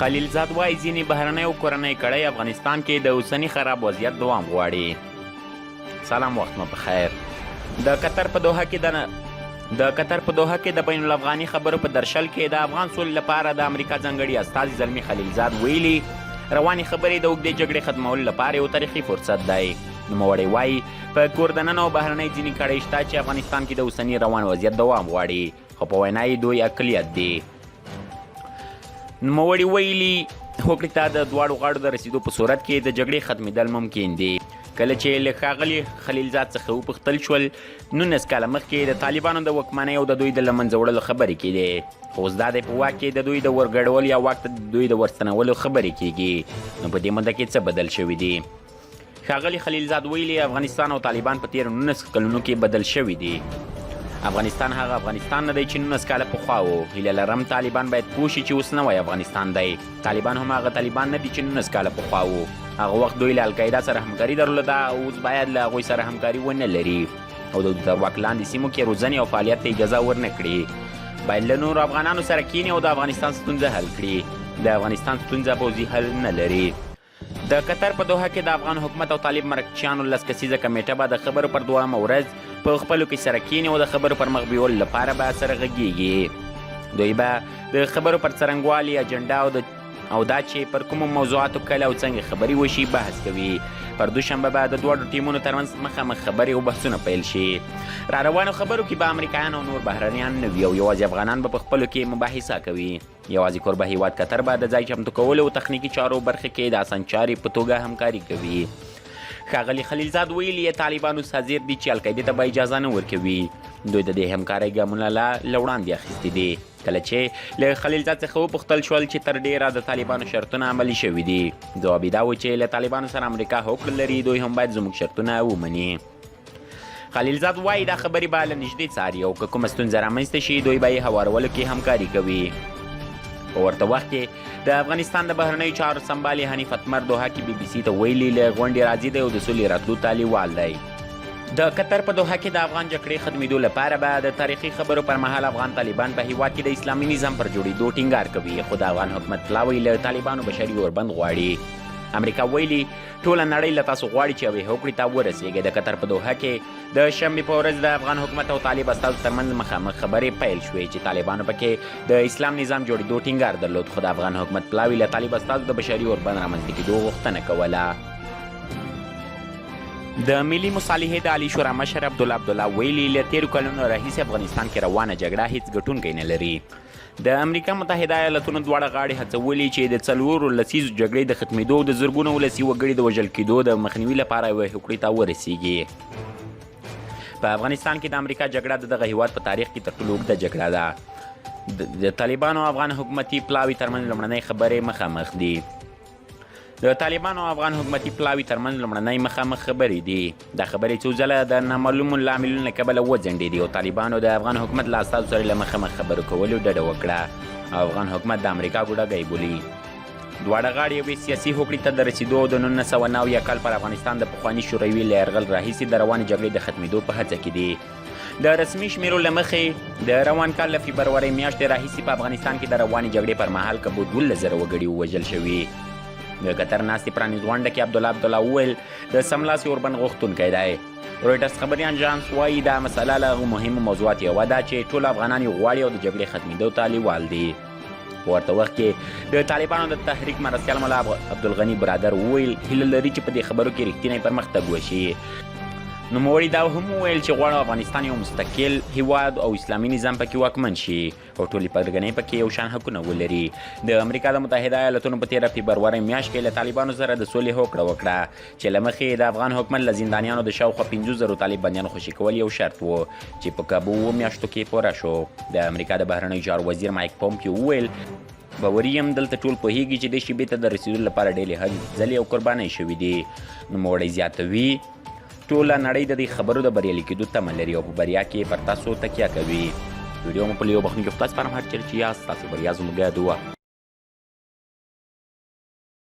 خلیلزاد وایي ځینې بهرنۍ او کورنۍ کړۍ افغانستان کې د اوسني خراب وضعیت دوام غواړي. سلام، وخت مو بخیر. د قطر په دوحه کې د بین الافغاني خبرو په درشل کې د افغان سولې لپاره د امریکا ځانګړي استازي زلمي خلیلزاد ویلي روانې خبرې د اوږدې جګړې ختمولو لپاره یو تاریخي فرصت دی. نوموړی وایي په کور دننه او بهرنۍ ځینې کړۍ شته چې افغانستان کې د اوسني روان وضعیت دوام غواړي، خو په وینا یې دوی اقلیت دي. نوموړي ویلي هوکړې ته د دواړو غاړو د رسیدو په صورت کې د جګړې ختمېدل ممکن دي. کله چې له ښاغلي خلیلزاد څخه وپوښتل شول 19 کاله مخکې د طالبانو د واکمنۍ او د دوی د له منځه وړلو خبرې کېدې، خو اوس دا دی په واک کې د دوی د ورګډولو یا واک ته د دوی د ورستنولو خبرې کېږي. نو په دې موده کې څه بدل شوي دي؟ ښاغلي خلیلزاد ویلي افغانستان او طالبان په تېرو 19 کلونو کې بدل شوي دي. افغانستان هغه افغانستان نه دی چې 19 کاله پخوا و. هیله لرم طالبان باید پوه شي چې اوس نوی افغانستان دی. طالبان هم هغه طالبان نه دي چې 19 کاله پخوا و. هغه وخت دوی له القاعده سره همکاري درلوده او اوس باید له هغوی سره همکاري ونه لري او د تر واک لاندې سیمو کې روزنې او فعالیت ته اجازه ورنه کړي. باید له نورو افغانانو سره کیني او د افغانستان ستونزه حل کړي. د افغانستان ستونزه پوځي حل نه لري. د قطر په دوحه کې د افغان حکومت او طالب مرکچیانو 10 کسیزه کمیټه به د خبرو پر دویمه ورځ په خپلو کې سره کیني او د خبرو پر مخ بیولو لپاره به سره غږیږي. دوی به د خبرو پر څرنګوالي اجنډا او دا چې پر کومو موضوعاتو کله او څنګه خبرې وشي بحث کوي. پر دوشنبه به د دواړو ټیمونو ترمنځ مخامخ خبرې او بحثونه پیل شي. را روانو خبرو کې به امریکایان او نور بهرنیان نه وي او یوازې افغانان به په خپلو کې مباحثه کوي. یوازې کوربه هیواد قطر به د ځای چمتو کولو او تخنیکي چارو برخه کې د اسانچاري په توګه همکاري کوي. ښاغلي خلیلزاد ویلي طالبانو حاضر دي چې القاعدې ته به اجازه نه ورکوي. دوی د دې همکارۍ ګامونه له وړاندې اخیستي دي. کله چې له خلیلزاد څخه وپوښتل شول چې تر ډیره د طالبانو شرطونه عملي شوي دي، ځواب یې دا و چې له طالبانو سره امریکا هوکړه لري، دوی هم باید زموږ شرطونه ومني. خلیلزاد وایي دا خبرې به له نږدې څاري او که کومه ستونزه رامنځته شي دوی به یې هوارولو کې همکاري کوي. په ورته وخت کې د افغانستان د بهرنیو چارو سمبالي حنیف اتمر دوحه کې BBC ته ویلي له غونډې راځي دی او د سولې راتلو ته لیوال دی. د قطر په دوحه کې د افغان جګړې ختمېدو لپاره به د تاریخي خبرو پر مهال افغان طالبان په هیواد کې د اسلامي نظام پر جوړېدو ټینګار کوي، خو د افغان حکومت پلاوی له طالبانو بشري اوربند غواړي. امریکا ویلي ټوله نړۍ له تاسو غواړي چې یوې هوکړې ته ورسېږئ. د قطر په دوحه کې د شنبې په ورځ د افغان حکومت او طالب استازو ترمنځ مخامخ خبرې پیل شوې چې طالبانو پکې د اسلام نظام جوړېدو ټینګار درلود، خو د افغان حکومت پلاوي له طالب استازو د بشري اوربند رامنځته کېدو غوښتنه کوله. د ملي مصالحې د عالي شورا مشر عبدالله ویلي له تېرو کلونو راهیسې افغانستان کې روانه جګړه هیڅ ګټونکی نه لري. د امریکا متحده ایالتونو دواړه غاړې هڅولي چې د 4 لسیزو جګړې د ختمېدو او د زرګونو ولسي وګړي د وژل کېدو د مخنیوي لپاره یوې هوکړې ته ورسیږي. په افغانستان کې د امریکا جګړه د دغه هیواد په تاریخ کې تر ټولو اوږده جګړه ده. د طالبانو او افغان حکومتي پلاوي ترمنځ لومړنۍ خبرې مخامخ دي. د طالبانو او افغان حکومتي پلاوي ترمنځ لومړنۍ مخامخ خبرې دي. دا خبرې څو ځله د نامعلومو لاملونو له کبله وځنډېدې او طالبانو د افغان حکومت له استازو سره له مخامخ خبرو کولو ډډه وکړه او افغان حکومت د امریکا ګوډاګی بولي. دواړه غاړې یوې سیاسي هوکړې ته د رسېدو او د 1990 کال پر افغانستان د پخواني شوروي له یرغل راهیسې د روانې جګړې د ختمېدو په هڅه کې دي. د رسمي شمیرو له مخې د روان کال له فبرورۍ میاشتې راهیسې په افغانستان کې د روانې جګړې پر مهال کبو 12,000 وګړي ووژل شوي. د قطر ناستې پرانیز غونډه کې عبدالله وویل د سملاسي اوربند غوښتونکی دی. رویټرز خبري اژانس وایي دا مسله له مهمو موضوعاتو یوه ده چې ټول افغانان یې غواړي او د جګړې ختمېدو ته لیوال دي. په ورته وخت کې د طالبانو د تحریک مرستیال ملا عبدالغني برادر وویل هیله لري چې په دې خبرو کې رښتینی پرمختګ وشي. نوموړي دا هم وویل چې غواړو افغانستان یو مستقل هیواد او اسلامي نظام پکې واکمن شي او ټولې پرګنې پکې یو شان حقونه ولري. د امریکا د متحده ایالتونو په 13 فبرورۍ میاشت کې له طالبانو سره د سولې هوکړه وکړه چې له مخې د افغان حکومت له زندانیانو د شاوخوا 15,000 طالب بندیانو خوشي کول یو شرط و چې په کابو میاشتو کې پوره شو. د امریکا د بهرنیو چارو وزیر مایک پومپیو وویل باوري یم دلته ټول پوهیږي چې د شیبې ته د رسیدو لپاره ډېرې هلې او قربانۍ شوي دي. نوموړی زیاتوي ټوله نړۍ د دې خبرو د بریالي کېدو تمه لري او په بریا کې پر تاسو تکیه کوي. ویډیو مو په لیو بخښنې کې تاسو پر هر چیرې چې یاست تاسو بریا زموږ دعا